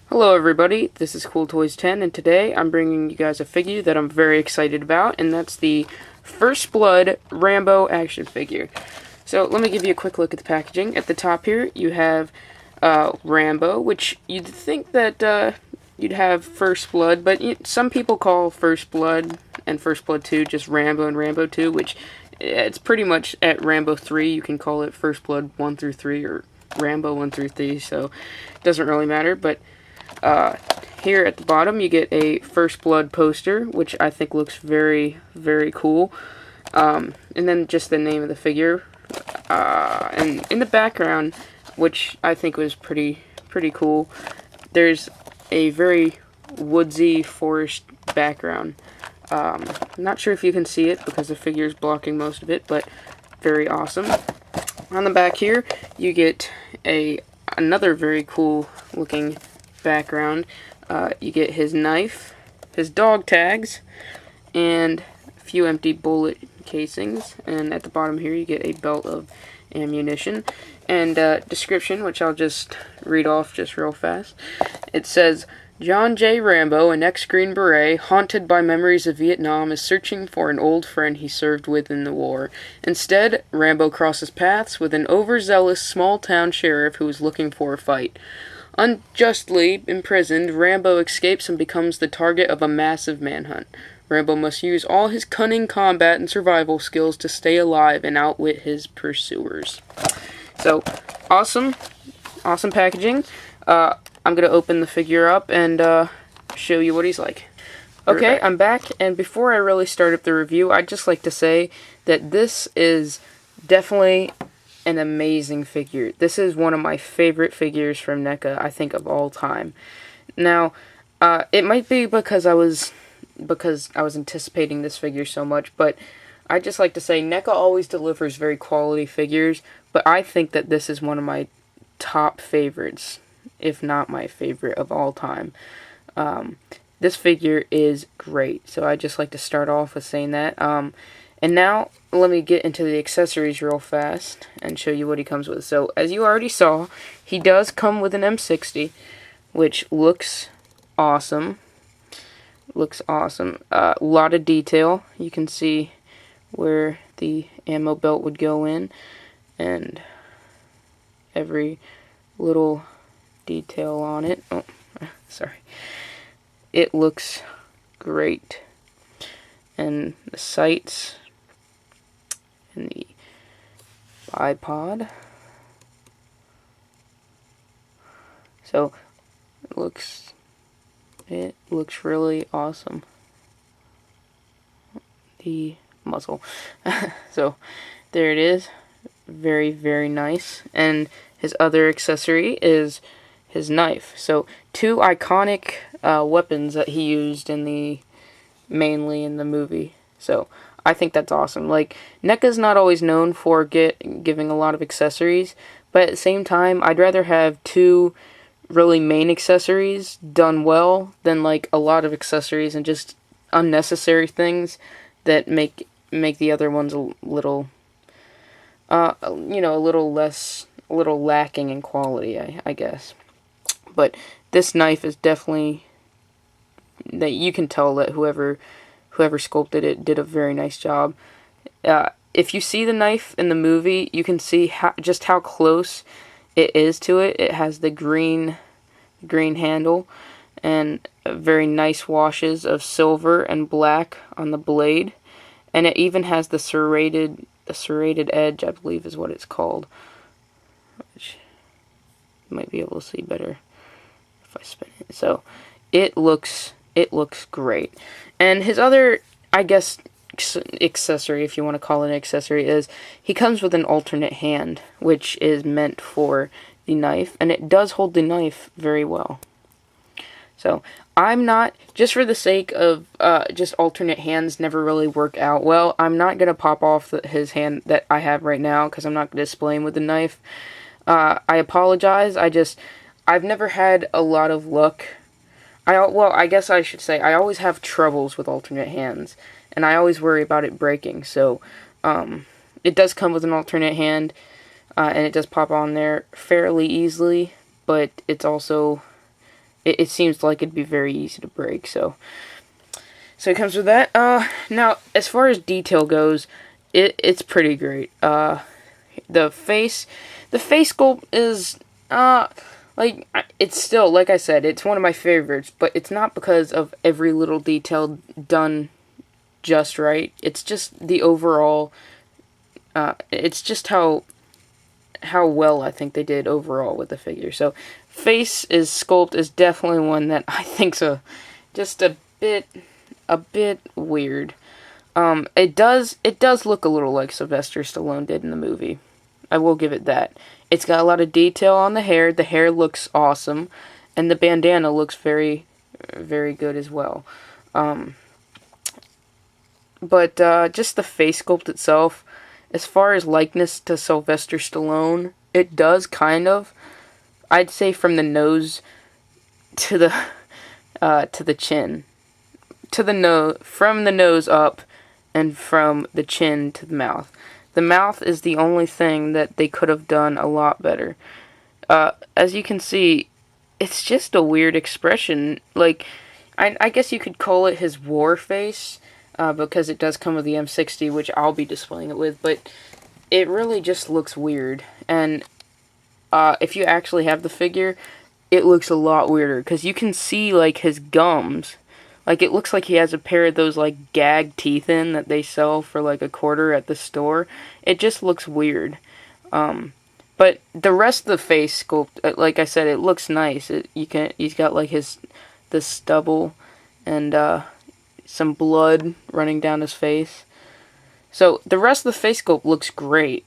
Hello everybody, this is Cool Toys 10, and today I'm bringing you guys a figure that I'm very excited about, and that's the First Blood Rambo action figure. So let me give you a quick look at the packaging. At the top here, you have Rambo, which you'd think that you'd have First Blood, but some people call First Blood and First Blood 2 just Rambo and Rambo 2, which it's pretty much at Rambo 3. You can call it First Blood 1 through 3 or Rambo 1 through 3, so it doesn't really matter, but here at the bottom you get a First Blood poster, which I think looks very, very cool. And then just the name of the figure. And in the background, which I think was pretty cool, there's a very woodsy forest background. Not sure if you can see it because the figure is blocking most of it, but very awesome. On the back here, you get another very cool looking background. You get his knife, his dog tags, and a few empty bullet casings. And at the bottom here you get a belt of ammunition. And description, which I'll just read off just real fast. It says, John J. Rambo, an ex-Green Beret, haunted by memories of Vietnam, is searching for an old friend he served with in the war. Instead, Rambo crosses paths with an overzealous small-town sheriff who is looking for a fight. Unjustly imprisoned, Rambo escapes and becomes the target of a massive manhunt. Rambo must use all his cunning combat and survival skills to stay alive and outwit his pursuers. So, awesome packaging. I'm going to open the figure up and show you what he's like. Okay, I'm back, and before I really start up the review, I'd just like to say that this is definitely an amazing figure. This is one of my favorite figures from NECA, I think, of all time. Now, it might be because I was anticipating this figure so much, but I just like to say NECA always delivers very quality figures, but I think that this is one of my top favorites, if not my favorite of all time. This figure is great, so I just like to start off with saying that. And now, let me get into the accessories real fast and show you what he comes with. So, as you already saw, he does come with an M60, which looks awesome. A lot of detail. You can see where the ammo belt would go in, and every little detail on it. Oh, sorry. It looks great. And the sights and the bipod. So it looks really awesome. The muzzle. So there it is. Very, very nice. And his other accessory is his knife. So two iconic weapons that he used mainly in the movie. So I think that's awesome. Like, NECA's not always known for giving a lot of accessories, but at the same time, I'd rather have two really main accessories done well than like a lot of accessories and just unnecessary things that make the other ones a little a little lacking in quality, I guess. But this knife is definitely, that you can tell that whoever sculpted it did a very nice job. If you see the knife in the movie, you can see just how close it is to it. It has the green handle and very nice washes of silver and black on the blade, and it even has the serrated edge, I believe is what it's called, which you might be able to see better if I spin it. So it looks great. And his other, I guess, accessory, if you want to call it an accessory, is he comes with an alternate hand, which is meant for the knife, and it does hold the knife very well. So I'm not, just for the sake of just alternate hands never really work out well, I'm not going to pop off his hand that I have right now, because I'm not going to display him with the knife. I apologize, I've never had a lot of luck. I guess I should say, I always have troubles with alternate hands, and I always worry about it breaking, so it does come with an alternate hand, and it does pop on there fairly easily, but it's also, it seems like it'd be very easy to break. So it comes with that. Now as far as detail goes, it's pretty great. The face sculpt is like, it's still, like I said, it's one of my favorites, but it's not because of every little detail done just right. It's just the overall, it's just how well I think they did overall with the figure. So face sculpt is definitely one that I think's just a bit weird. It does look a little like Sylvester Stallone did in the movie. I will give it that. It's got a lot of detail on the hair. The hair looks awesome, and the bandana looks very, very good as well. But just the face sculpt itself, as far as likeness to Sylvester Stallone, it does kind of. I'd say from the nose to the chin, from the nose up, and from the chin to the mouth. The mouth is the only thing that they could have done a lot better. As you can see, it's just a weird expression. Like, I guess you could call it his war face, because it does come with the M60, which I'll be displaying it with, but it really just looks weird. And if you actually have the figure, it looks a lot weirder, because you can see, like, his gums. Like, it looks like he has a pair of those, like, gag teeth in that they sell for, like, $1 at the store. It just looks weird. But the rest of the face sculpt, like I said, it looks nice. He's got, like, the stubble and, some blood running down his face. So, the rest of the face sculpt looks great.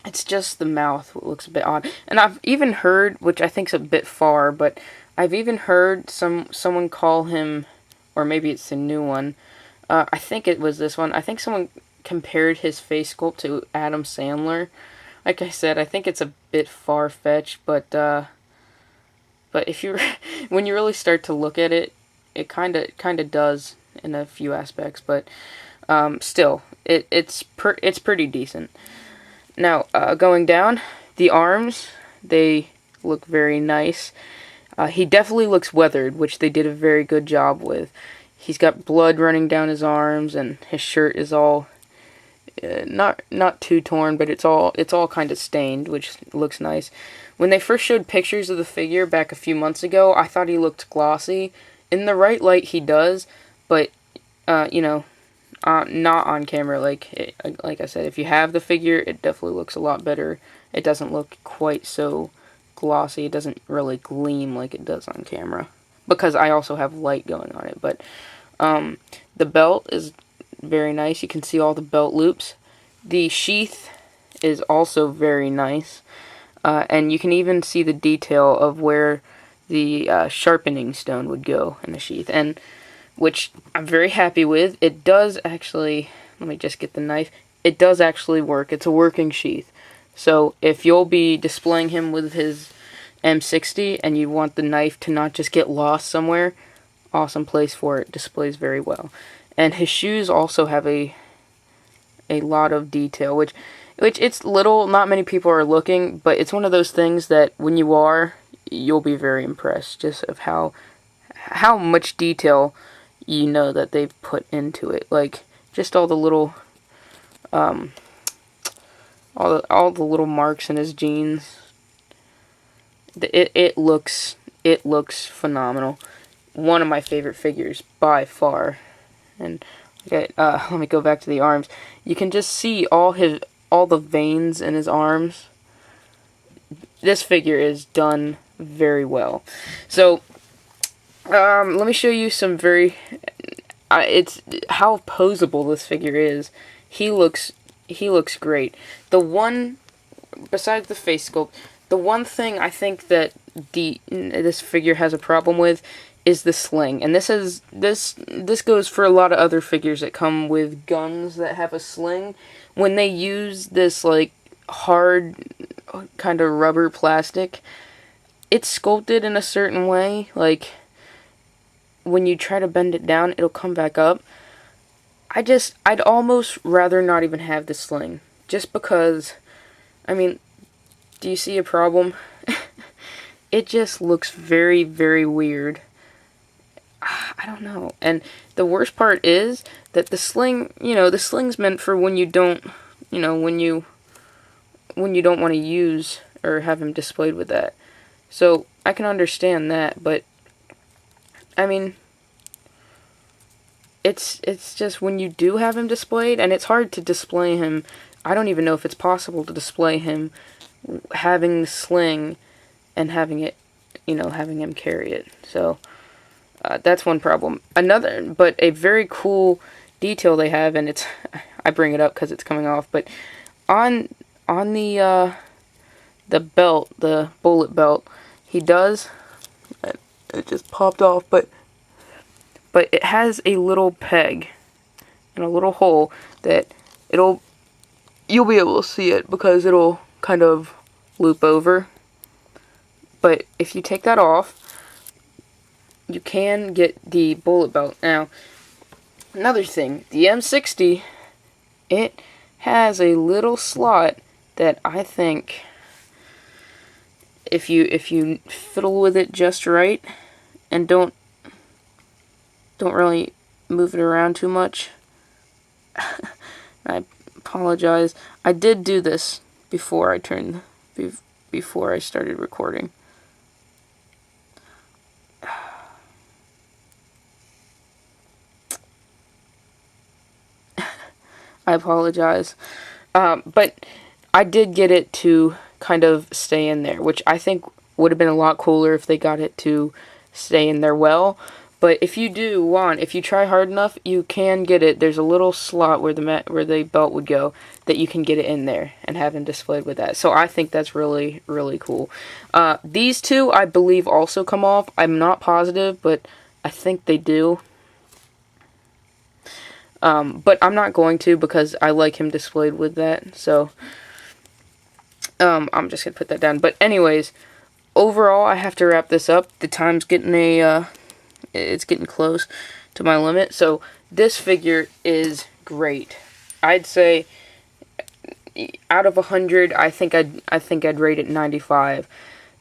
It's just the mouth that looks a bit odd. And I've even heard, which I think's a bit far, but I've even heard someone call him, or maybe it's a new one. I think it was this one. I think someone compared his face sculpt to Adam Sandler. Like I said, I think it's a bit far-fetched, but if you when you really start to look at it, it kind of does in a few aspects. But still, it's pretty decent. Now, going down, the arms, they look very nice. He definitely looks weathered, which they did a very good job with. He's got blood running down his arms, and his shirt is all not too torn, but it's all kind of stained, which looks nice. When they first showed pictures of the figure back a few months ago, I thought he looked glossy. In the right light, he does, but not on camera. Like I said, if you have the figure, it definitely looks a lot better. It doesn't look quite so glossy. It doesn't really gleam like it does on camera, because I also have light going on it. But the belt is very nice. You can see all the belt loops. The sheath is also very nice, and you can even see the detail of where the sharpening stone would go in the sheath, and which I'm very happy with. It does actually, let me just get the knife, it does actually work. It's a working sheath. So if you'll be displaying him with his M60 and you want the knife to not just get lost somewhere, awesome place for it. Displays very well. And his shoes also have a lot of detail, which it's little, not many people are looking, but it's one of those things that when you are, you'll be very impressed just of how much detail you know that they've put into it. Like, just all the little all the little marks in his jeans. It looks phenomenal. One of my favorite figures by far. And okay, let me go back to the arms. You can just see all the veins in his arms. This figure is done very well. So let me show you some very it's how posable this figure is. He looks great. The one, besides the face sculpt, the one thing I think that this figure has a problem with is the sling. And this goes for a lot of other figures that come with guns that have a sling. When they use this like hard kind of rubber plastic, it's sculpted in a certain way. Like, when you try to bend it down, it'll come back up. I'd almost rather not even have the sling. Just because, I mean, do you see a problem? it just looks very, very weird. I don't know. And the worst part is that the sling, the sling's meant for when you don't, when you don't want to use or have him displayed with that. So I can understand that, but I mean, it's just when you do have him displayed, and it's hard to display him. I don't even know if it's possible to display him having the sling and having it, having him carry it. So that's one problem. But a very cool detail they have, and I bring it up because it's coming off, but on the belt, the bullet belt, he does, it just popped off, but it has a little peg and a little hole that you'll be able to see it because it'll kind of loop over. But if you take that off, you can get the bullet belt. Now, another thing, the M60, it has a little slot that I think if you fiddle with it just right and don't really move it around too much. I apologize. I did do this before I started recording. I apologize. But I did get it to kind of stay in there, which I think would have been a lot cooler if they got it to stay in there well. But if you try hard enough, you can get it. There's a little slot where the belt would go that you can get it in there and have them displayed with that. So I think that's really, really cool. These two, I believe, also come off. I'm not positive, but I think they do. But I'm not going to because I like him displayed with that. So I'm just going to put that down. But anyways, overall, I have to wrap this up. The time's getting it's getting close to my limit. So this figure is great. I'd say out of 100, I think I'd rate it 95.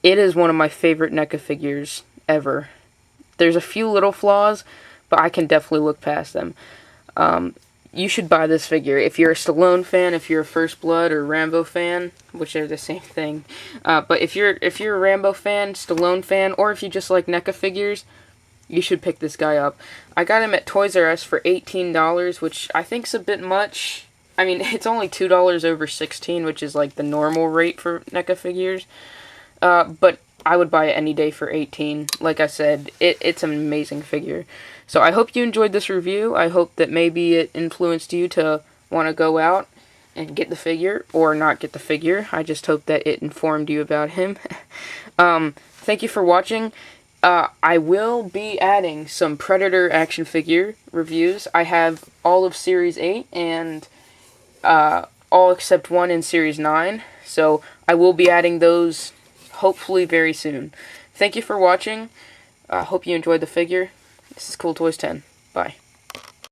It is one of my favorite NECA figures ever. There's a few little flaws, but I can definitely look past them. You should buy this figure if you're a Stallone fan, if you're a First Blood or Rambo fan, which are the same thing. But if you're a Rambo fan, Stallone fan, or if you just like NECA figures, you should pick this guy up. I got him at Toys R Us for $18, which I think's a bit much. I mean, it's only $2 over $16, which is like the normal rate for NECA figures. But I would buy it any day for $18. Like I said, it's an amazing figure. So I hope you enjoyed this review. I hope that maybe it influenced you to want to go out and get the figure, or not get the figure. I just hope that it informed you about him. Thank you for watching. I will be adding some Predator action figure reviews. I have all of Series 8 and all except one in Series 9. So I will be adding those hopefully very soon. Thank you for watching. Hope you enjoyed the figure. This is Cool Toys 10. Bye.